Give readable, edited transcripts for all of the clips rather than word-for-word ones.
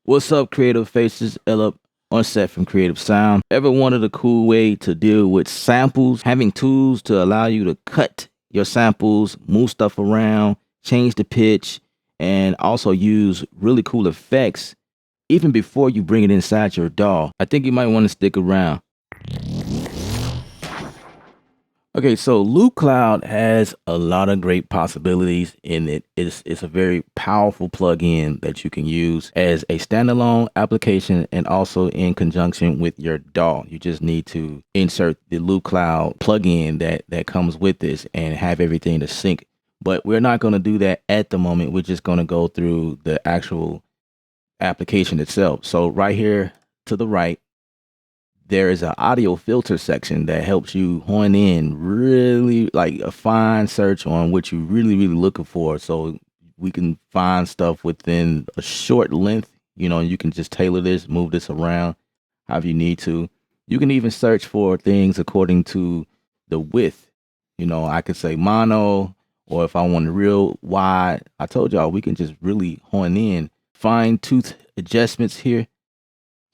What's up, creative faces? Ella on set from Creative Sound. Ever wanted a cool way to deal with samples? Having tools to allow you to cut your samples, move stuff around, change the pitch, and also use really cool effects even before you bring it inside your DAW. I think you might want to stick around. Okay, so Loop Cloud has a lot of great possibilities in it. It's a very powerful plugin that you can use as a standalone application and also in conjunction with your DAW. You just need to insert the Loop Cloud plugin that comes with this and have everything to sync. But we're not going to do that at the moment. We're just going to go through the actual application itself. So right here to the right, there is an audio filter section that helps you hone in really like a fine search on what you're really looking for. So we can find stuff within a short length. You can just tailor this, move this around however you need to. You can even search for things according to the width. I could say mono, or if I want it real wide, I told y'all we can just really hone in, fine tooth adjustments here.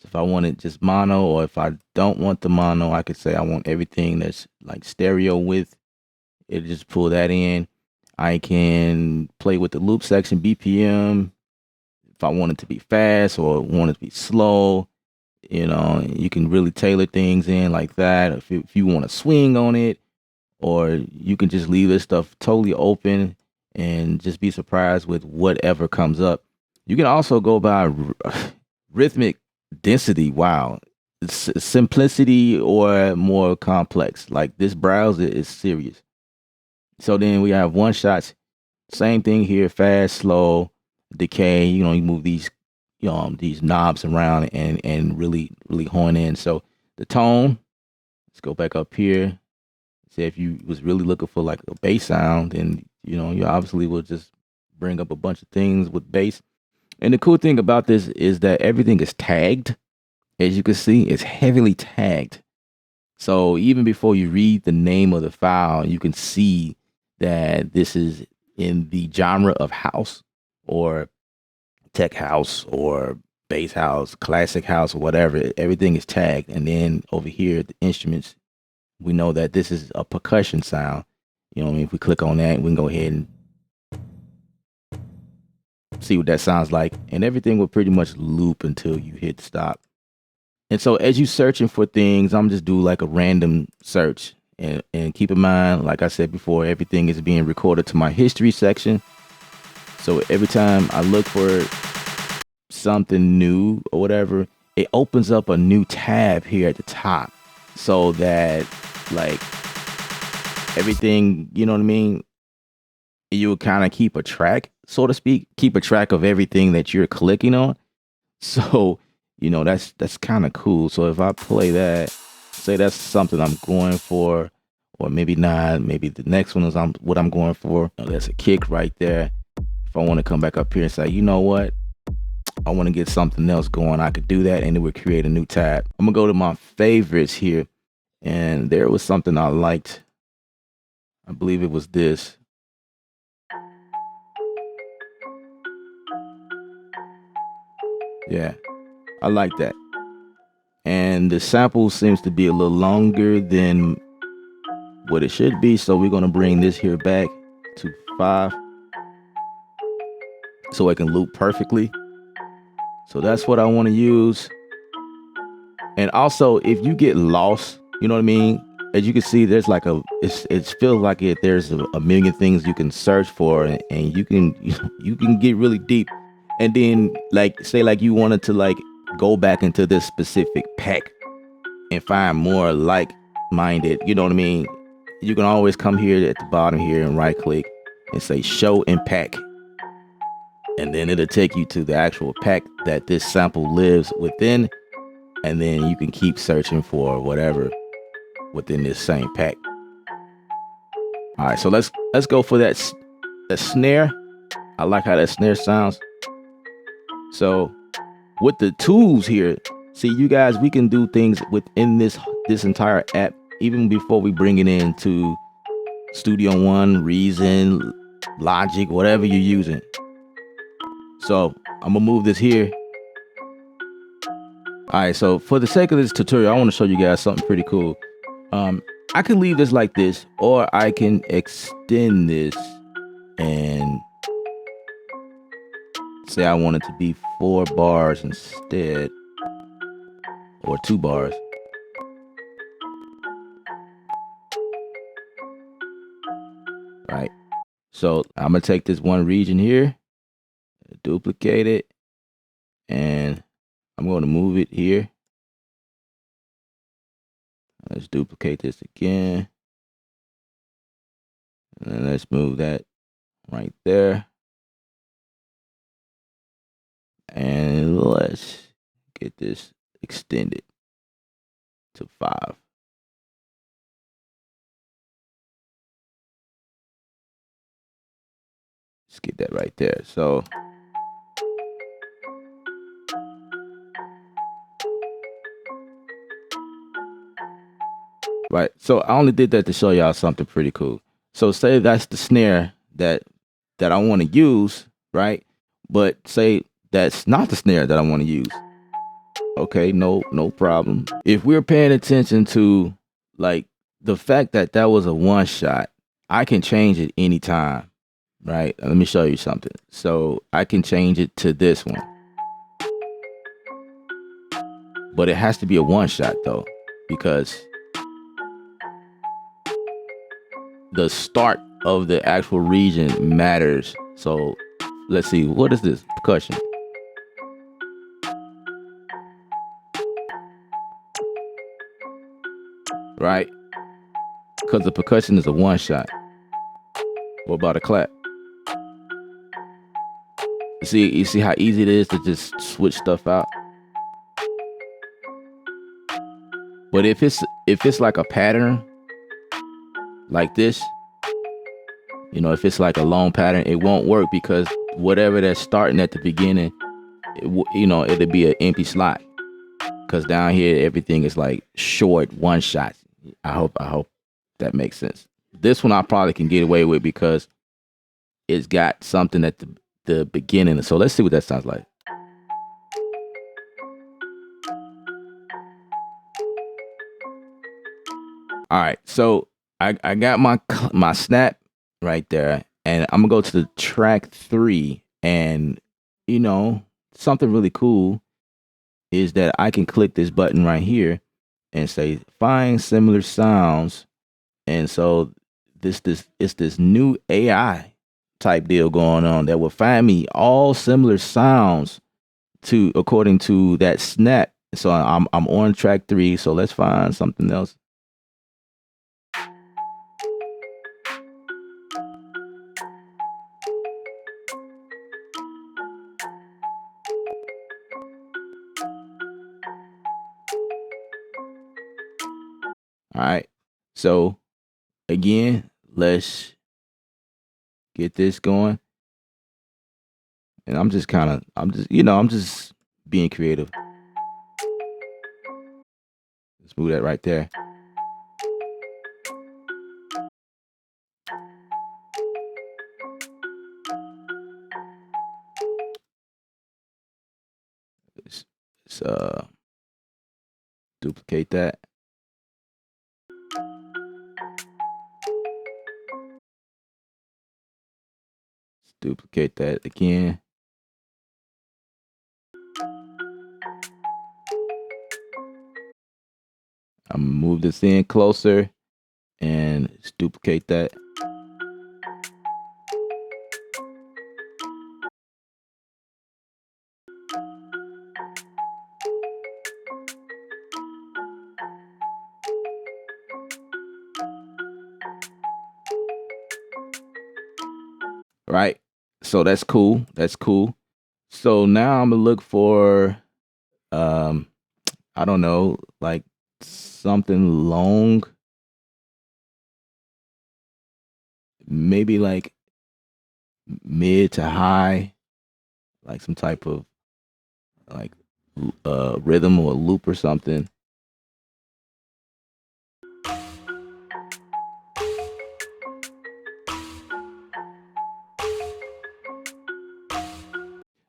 If I want it just mono, or if I don't want the mono, I could say I want everything that's like stereo width. It'll just pull that in. I can play with the loop section BPM. If I want it to be fast or want it to be slow, you can really tailor things in like that. If you want to swing on it, or you can just leave this stuff totally open and just be surprised with whatever comes up. You can also go by rhythmic density. Wow. Simplicity or more complex. Like this browser is serious. So then we have one shots. Same thing here. Fast, slow, decay. You move these knobs around and really hone in. So the tone, let's go back up here. Say if you was really looking for like a bass sound, then you obviously will just bring up a bunch of things with bass. And the cool thing about this is that everything is tagged. As you can see, it's heavily tagged. So even before you read the name of the file, you can see that this is in the genre of house or tech house or bass house, classic house, or whatever. Everything is tagged. And then over here, the instruments, we know that this is a percussion sound. If we click on that, we can go ahead and see what that sounds like, and everything will pretty much loop until you hit stop. And so as you searching for things, I'm just do like a random search, and keep in mind, like I said before, everything is being recorded to my history section. So every time I look for something new or whatever, it opens up a new tab here at the top, so that like everything, you know what I mean, you'll kind of keep a track, so to speak, keep a track of everything that you're clicking on. So, that's kind of cool. So if I play that, say that's something I'm going for, or maybe not, maybe the next one is what I'm going for. That's a kick right there. If I want to come back up here and say, you know what, I want to get something else going, I could do that, and it would create a new tab. I'm gonna go to my favorites here, and there was something I liked. I believe it was this. Yeah, I like that. And the sample seems to be a little longer than what it should be. So we're going to bring this here back to 5 so it can loop perfectly. So that's what I want to use. And also, if you get lost, you know what I mean? As you can see, there's like it feels like there's a million things you can search for, and you can get really deep. And then like, say like you wanted to like go back into this specific pack and find more like-minded, you know what I mean? You can always come here at the bottom here and right click and say show in pack. And then it'll take you to the actual pack that this sample lives within. And then you can keep searching for whatever within this same pack. All right, so let's go for that snare. I like how that snare sounds. So with the tools here, see, you guys, we can do things within this entire app, even before we bring it into Studio One, Reason, Logic, whatever you're using. So I'm gonna move this here, All right, so for the sake of this tutorial, I want to show you guys something pretty cool. I can leave this like this, or I can extend this and say I want it to be 4 bars instead, or 2 bars. Right. So I'm gonna take this one region here, duplicate it, and I'm going to move it here. Let's duplicate this again. And then let's move that right there. And let's get this extended to 5. Let's get that right there. So right. So I only did that to show y'all something pretty cool. So say that's the snare that I want to use, right? But say that's not the snare that I want to use. Okay, no problem. If we're paying attention to like the fact that that was a one shot, I can change it anytime, right? Let me show you something. So I can change it to this one, but it has to be a one shot though, because the start of the actual region matters. So let's see, what is this? Percussion. Right? Because the percussion is a one shot. What about a clap? You see how easy it is to just switch stuff out? But if it's like a pattern like this, you know, if it's like a long pattern, it won't work because whatever that's starting at the beginning, you know, it'll be an empty slot. Because down here, everything is like short one shots. I hope that makes sense. This one I probably can get away with because it's got something at the beginning. So let's see what that sounds like. All right, so I got my snap right there, and I'm gonna go to the track 3, and you know something really cool is that I can click this button right here and say find similar sounds, and so it's this new AI type deal going on that will find me all similar sounds to according to that snap. So I'm on track 3, so let's find something else. All right. So again, let's get this going. And I'm just being creative. Let's move that right there. Let's duplicate that. Let's duplicate that again. I'm gonna move this in closer and let's duplicate that. Right. So that's cool. That's cool. So now I'm gonna look for um I don't know, like something long, maybe like mid to high, like some type of like rhythm or loop or something.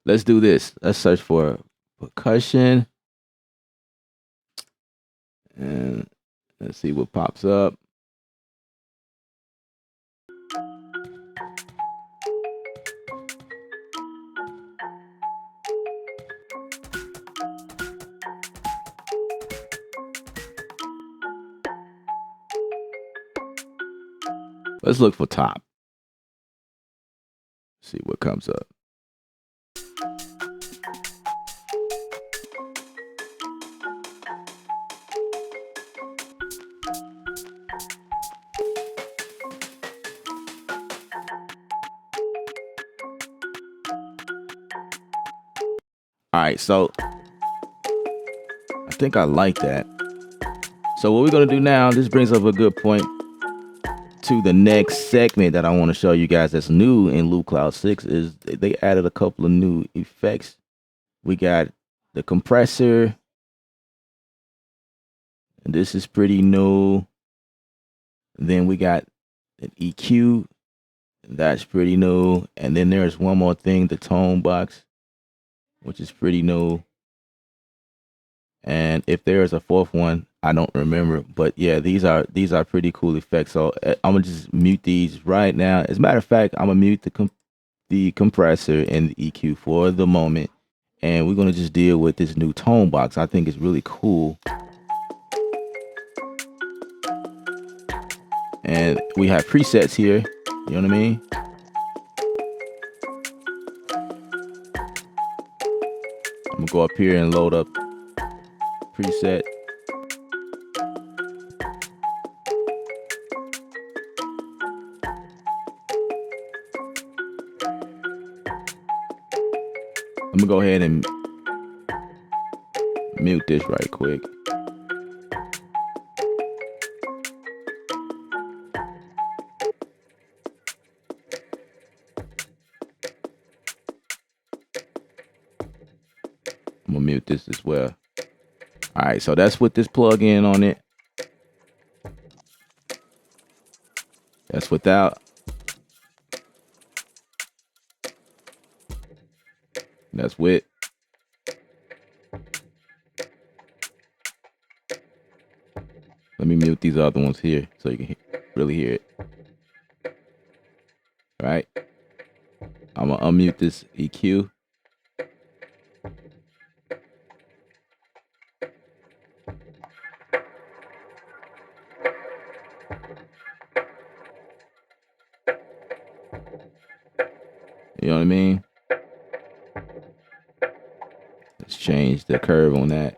Let's do this. Let's search for percussion. And let's see what pops up. Let's look for top. See what comes up. All right, so I think I like that. So what we're gonna do now, this brings up a good point to the next segment that I want to show you guys that's new in Loop Cloud 6 is they added a couple of new effects. We got the compressor, and this is pretty new. Then we got an EQ, that's pretty new. And then there's one more thing, the tone box, which is pretty new. And if there's a fourth one, I don't remember. But yeah, these are pretty cool effects. So I'm gonna just mute these right now. As a matter of fact, I'm gonna mute the compressor and the EQ for the moment, and we're gonna just deal with this new tone box. I think it's really cool. And we have presets here. You know what I mean? I'm gonna go up here and load up preset. I'm gonna go ahead and mute this right quick. I'm gonna mute this as well. All right, so that's with this plug-in on it. That's without. That's with. Let me mute these other ones here so you can really hear it. All right. I'm gonna unmute this EQ. You know what I mean? Let's change the curve on that.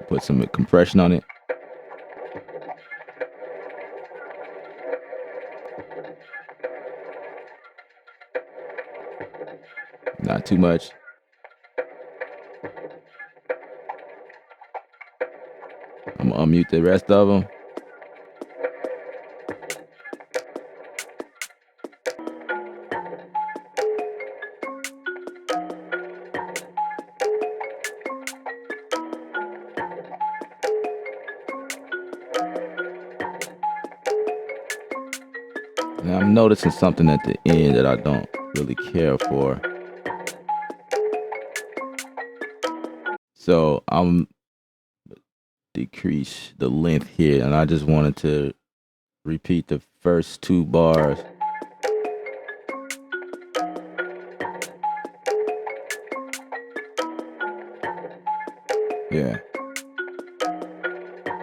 Put some compression on it. Not too much. I'm gonna unmute the rest of them. Now I'm noticing something at the end that I don't really care for. So I'm decrease the length here, and I just wanted to repeat the first two bars. Yeah.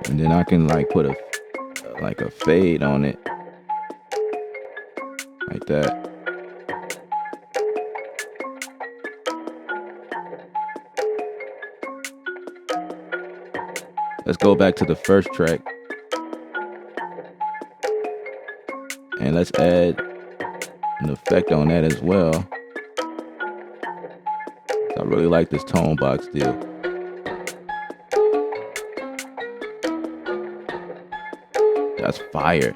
And then I can like put a fade on it. Like that. Let's go back to the first track. And let's add an effect on that as well. I really like this tone box deal. That's fire.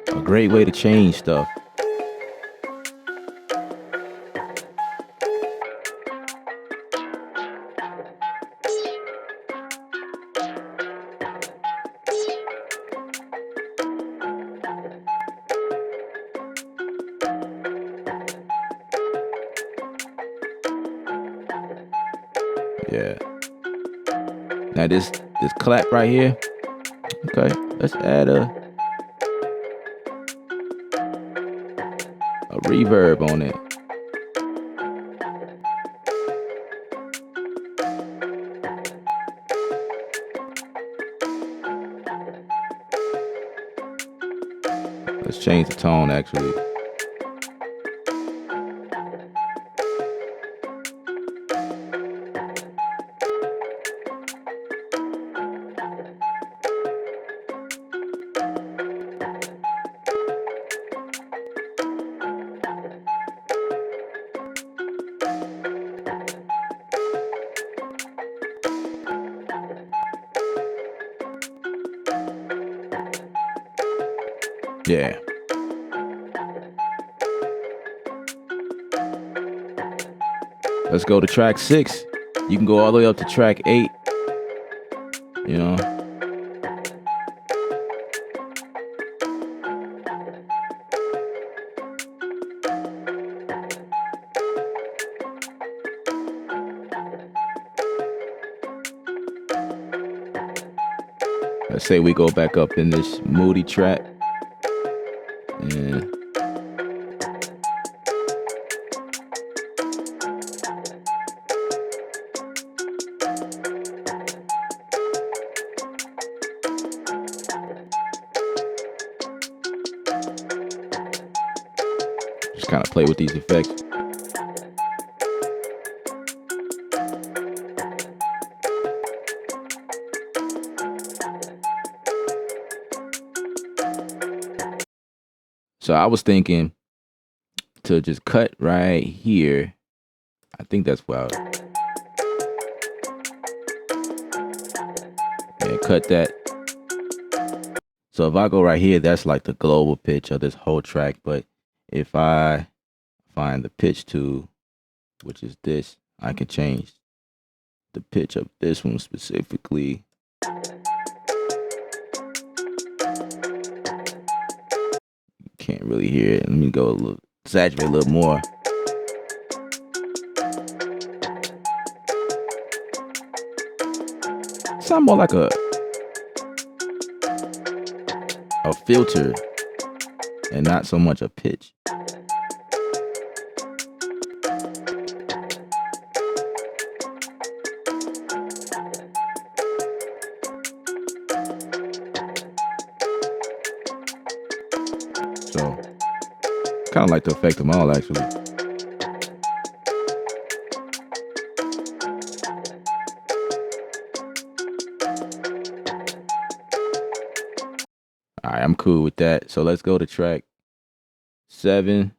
A great way to change stuff. Yeah. Now this clap right here. Okay, let's add a reverb on it. Let's change the tone actually. Yeah. Let's go to track 6. You can go all the way up to track 8. You know. Let's say we go back up in this moody track. And just kind of play with these effects. So I was thinking to just cut right here. I think that's where yeah, cut that. So if I go right here, that's like the global pitch of this whole track. But if I find the pitch tool, which is this, I can change the pitch of this one specifically. Can't really hear it. Let me go a little, saturate a little more. Sound more like a filter and not so much a pitch. So kind of like the effect them all actually. All right, I'm cool with that. So let's go to track 7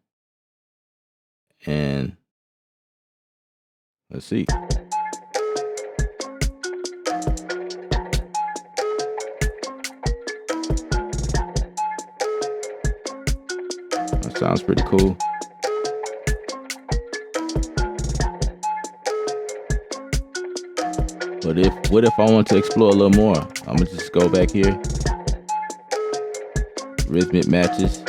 and let's see. That sounds pretty cool. But what if I want to explore a little more? I'm gonna just go back here. Rhythmic matches.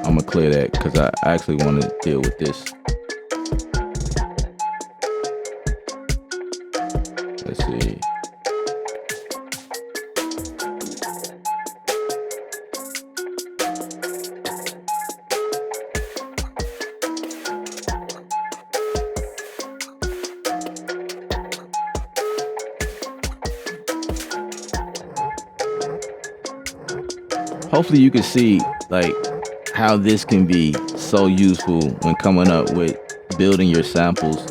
I'm gonna clear that because I actually want to deal with this. Let's see. Hopefully you can see like how this can be so useful when coming up with building your samples.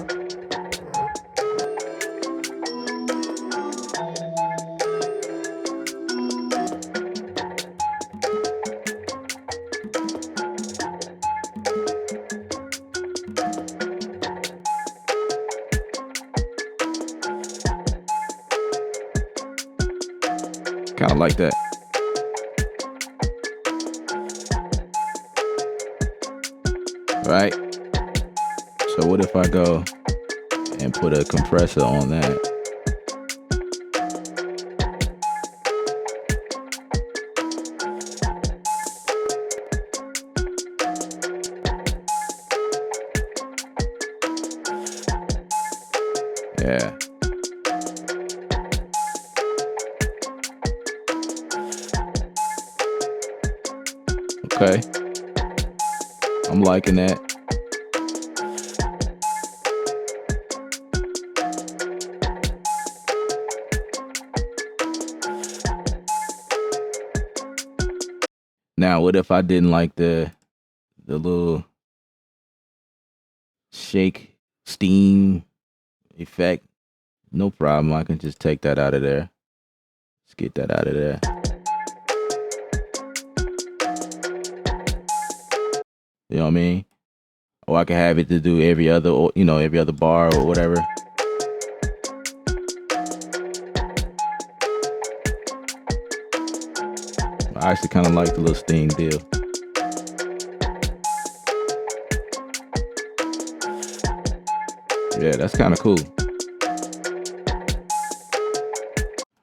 Kind of like that. Right? So what if I go and put a compressor on that? Yeah. Okay. I'm liking that. Now, what if I didn't like the little shake steam effect? No problem. I can just take that out of there. Let's get that out of there. You know what I mean? Or I can have it to do every other, every other bar or whatever. I actually kind of like the little steam deal. Yeah, that's kind of cool.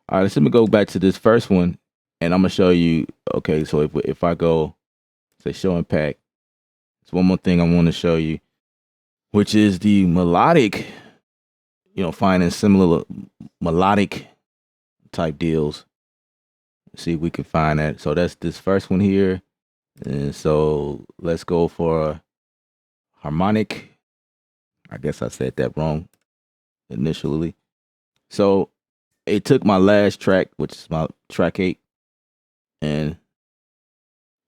All right, let's let me go back to this first one, and I'm gonna show you. Okay, so if I go, say show and pack, there's one more thing I want to show you, which is the melodic. Finding similar melodic type deals. Let's see if we can find that. So that's this first one here, and so let's go for harmonic. I guess I said that wrong initially. So it took my last track, which is my track 8, and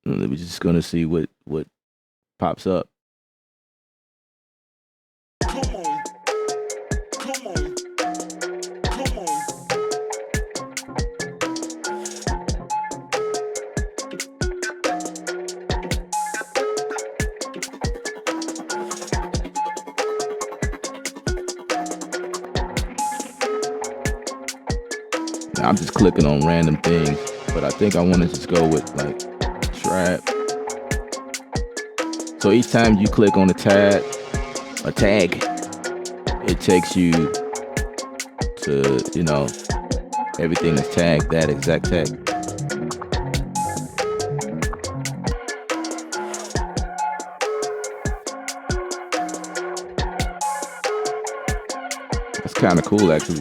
we're just gonna see what pops up. Come on, come on, come on. Now, I'm just clicking on random things, but I think I want to just go with like trap. So each time you click on a tag, it takes you to, everything is tagged, that exact tag. That's kind of cool, actually.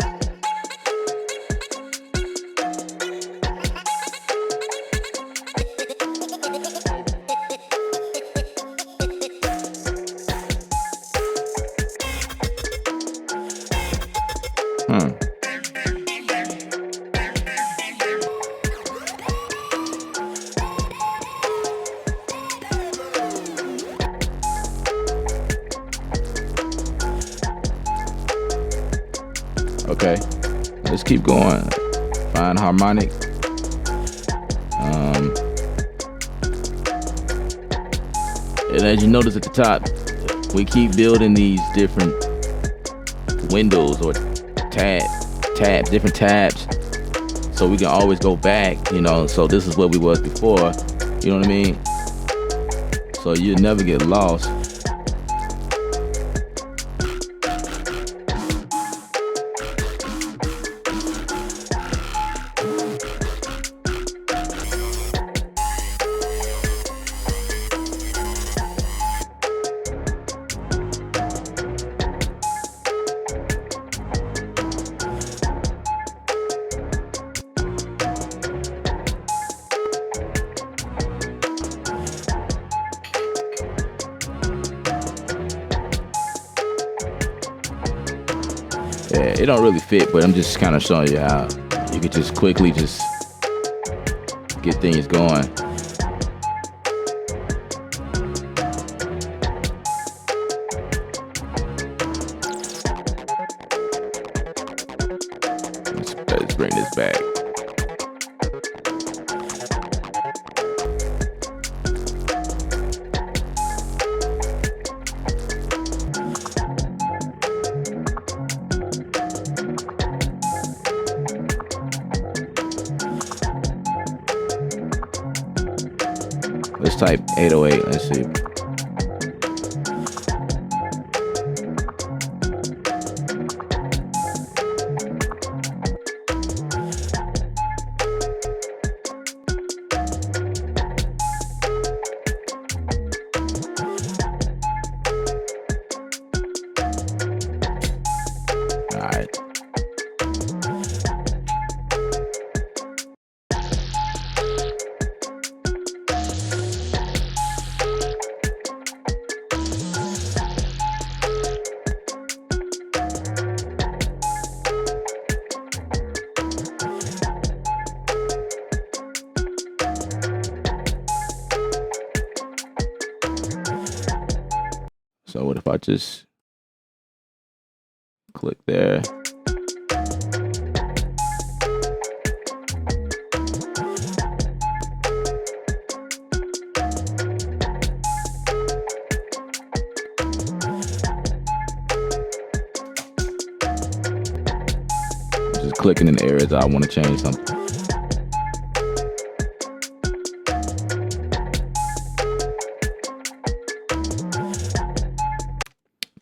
Okay, let's keep going. Find harmonic. And as you notice at the top, we keep building these different windows or tabs, different tabs, so we can always go back. So this is what we was before. You know what I mean? So you'll never get lost. Yeah, it don't really fit, but I'm just kind of showing you how you could just quickly just get things going. Let's bring this back. Let's type 808. Let's see. right. So what if I just click there? Just clicking in areas I want to change something.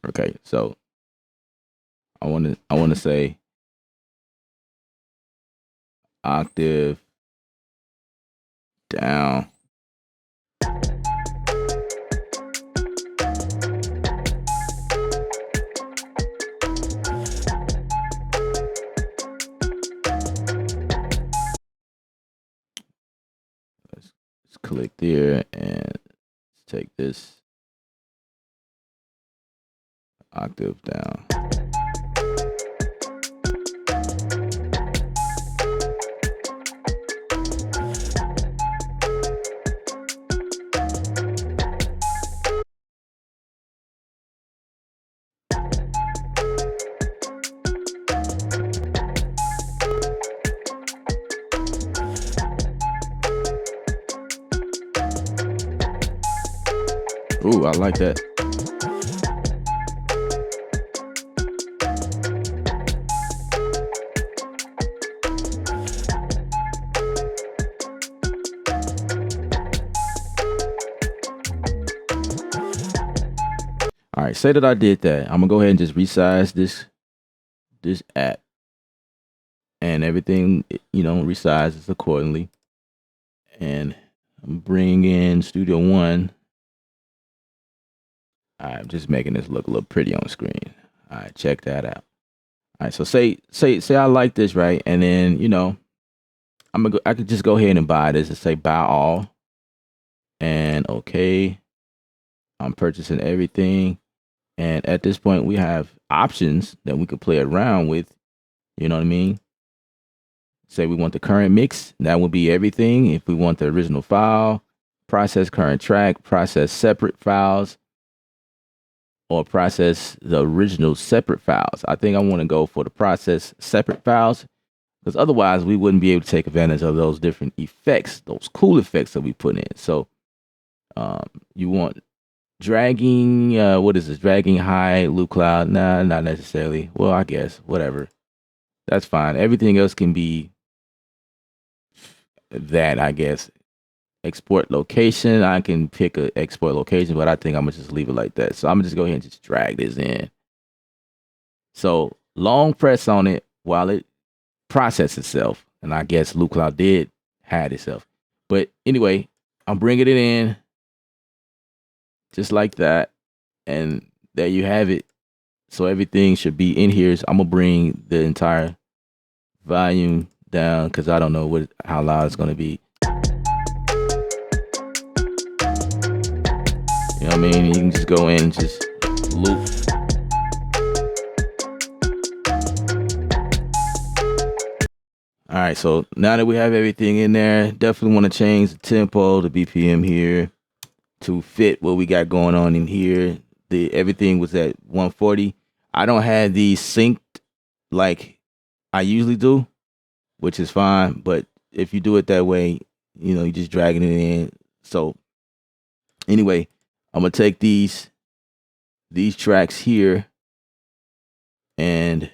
Okay, so I want to say octave down. Let's click there and take this octave down. Ooh, I like that. All right, say that I did that. I'm gonna go ahead and just resize this app, and everything, you know, resizes accordingly. And I'm bringing in Studio One. I'm just making this look a little pretty on the screen. All right, check that out. All right, so say I like this, right? And then, you know, I could just go ahead and buy this and say buy all. And okay, I'm purchasing everything. And at this point, we have options that we could play around with. You know what I mean? Say we want the current mix, that would be everything. If we want the original file, process current track, process separate files, or process the original separate files. I think I want to go for the process separate files, because otherwise we wouldn't be able to take advantage of those different effects, those cool effects that we put in. So you want dragging, what is this? Dragging high, loop cloud? Nah, not necessarily. Well, I guess, whatever. That's fine. Everything else can be that, I guess. Export location. I can pick a export location, but I think I'm gonna just leave it like that. So I'm gonna just go ahead and just drag this in. So long press on it while it processes itself. And I guess Loop Cloud did hide itself. But anyway, I'm bringing it in just like that. And there you have it. So everything should be in here. So I'm gonna bring the entire volume down because I don't know how loud it's gonna be. You know what I mean? You can just go in and just loop. All right, so now that we have everything in there, definitely want to change the tempo, the BPM here to fit what we got going on in here. Everything was at 140. I don't have these synced like I usually do, which is fine. But if you do it that way, you know, you're just dragging it in. So anyway, I'm gonna take these tracks here and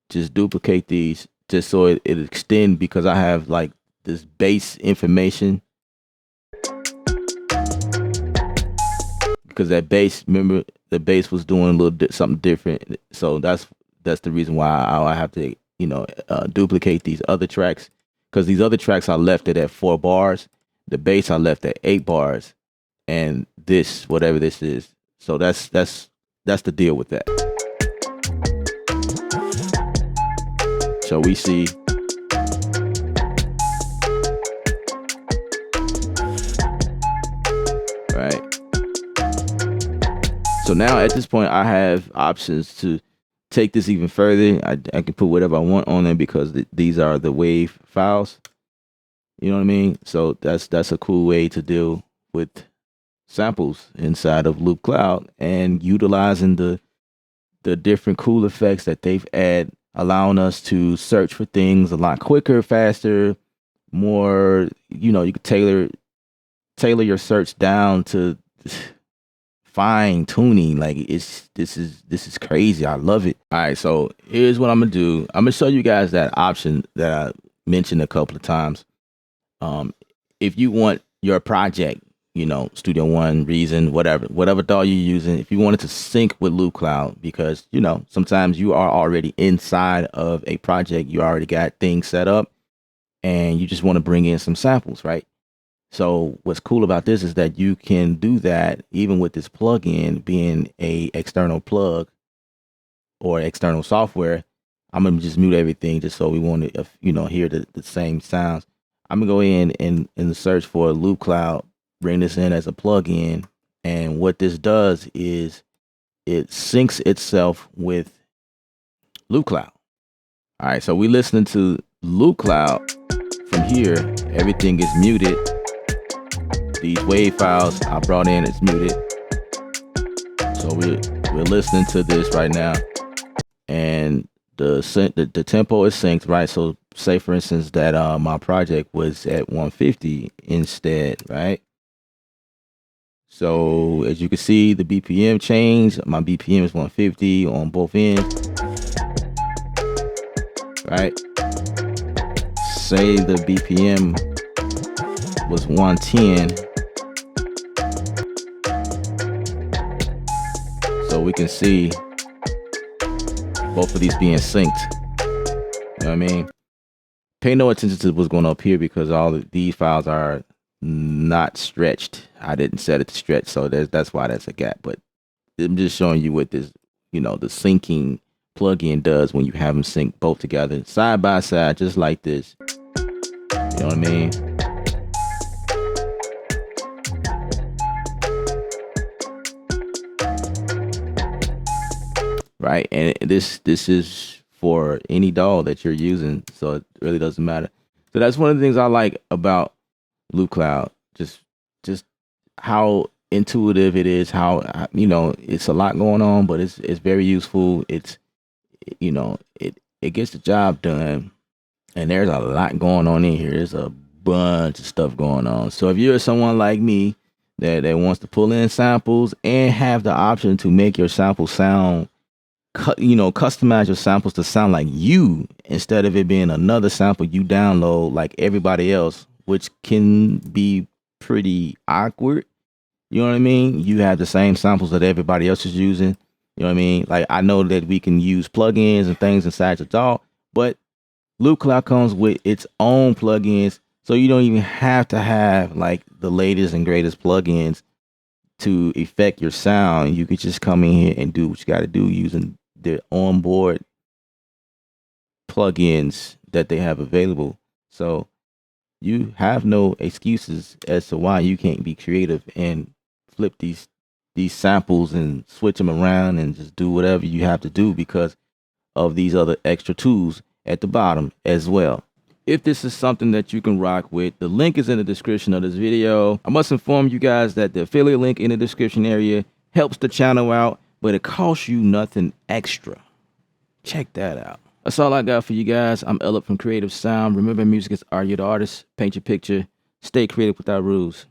just duplicate these just so it extend, because I have like this bass information, because that bass, remember the bass was doing a little something different. So that's the reason why I have to, you know, duplicate these other tracks, because these other tracks I left it at 4 bars, the bass I left at 8 bars, and this, whatever this is. So that's the deal with that. So we see right. So now at this point, I have options to take this even further. I can put whatever I want on them because these are the wave files. You know what I mean? So that's a cool way to deal with samples inside of Loop Cloud and utilizing the different cool effects that they've added, allowing us to search for things a lot quicker, faster, more. You know, you can tailor your search down to fine tuning. Like this is crazy. I love it. All right, so here's what I'm gonna do. I'm gonna show you guys that option that I mentioned a couple of times. If you want your project, you know, Studio One, Reason, whatever DAW you're using, if you wanted to sync with Loop Cloud, because you know sometimes you are already inside of a project, you already got things set up, and you just want to bring in some samples, right? So what's cool about this is that you can do that even with this plugin being a external plug or external software. I'm gonna just mute everything just so we want to, you know, hear the same sounds. I'm gonna go in and search for Loop Cloud, bring this in as a plugin, and what this does is it syncs itself with Loop Cloud. All right, so we listening to Loop Cloud from here. Everything is muted. These wave files I brought in is muted. So we're listening to this right now, and the tempo is synced, right? So say for instance that my project was at 150 instead, right? So as you can see, the BPM changed. My BPM is 150 on both ends, right? Say the BPM was 110. So we can see both of these being synced. You know what I mean? Pay no attention to what's going on up here because all of these files are not stretched. I didn't set it to stretch, so that's why that's a gap. But I'm just showing you what this, you know, the syncing plugin does when you have them sync both together side by side, just like this. You know what I mean? Right, and this is for any DAW that you're using, so it really doesn't matter. So that's one of the things I like about Loop Cloud, just how intuitive it is, how you know it's a lot going on, but it's very useful. It's, you know, it gets the job done, and there's a lot going on in here. There's a bunch of stuff going on. So if you're someone like me that wants to pull in samples and have the option to make your sample sound, you know, customize your samples to sound like you instead of it being another sample you download like everybody else, which can be pretty awkward. You know what I mean? You have the same samples that everybody else is using. You know what I mean? Like, I know that we can use plugins and things inside your DAW, but Loop Cloud comes with its own plugins, so you don't even have to have like the latest and greatest plugins to affect your sound. You could just come in here and do what you got to do using the onboard plugins that they have available. So you have no excuses as to why you can't be creative and flip these samples and switch them around and just do whatever you have to do because of these other extra tools at the bottom as well. If this is something that you can rock with, the link is in the description of this video. I must inform you guys that the affiliate link in the description area helps the channel out, but it costs you nothing extra. Check that out. That's all I got for you guys. I'm Ella from Creative Sound. Remember, music is art, you're the artist. Paint your picture. Stay creative without rules.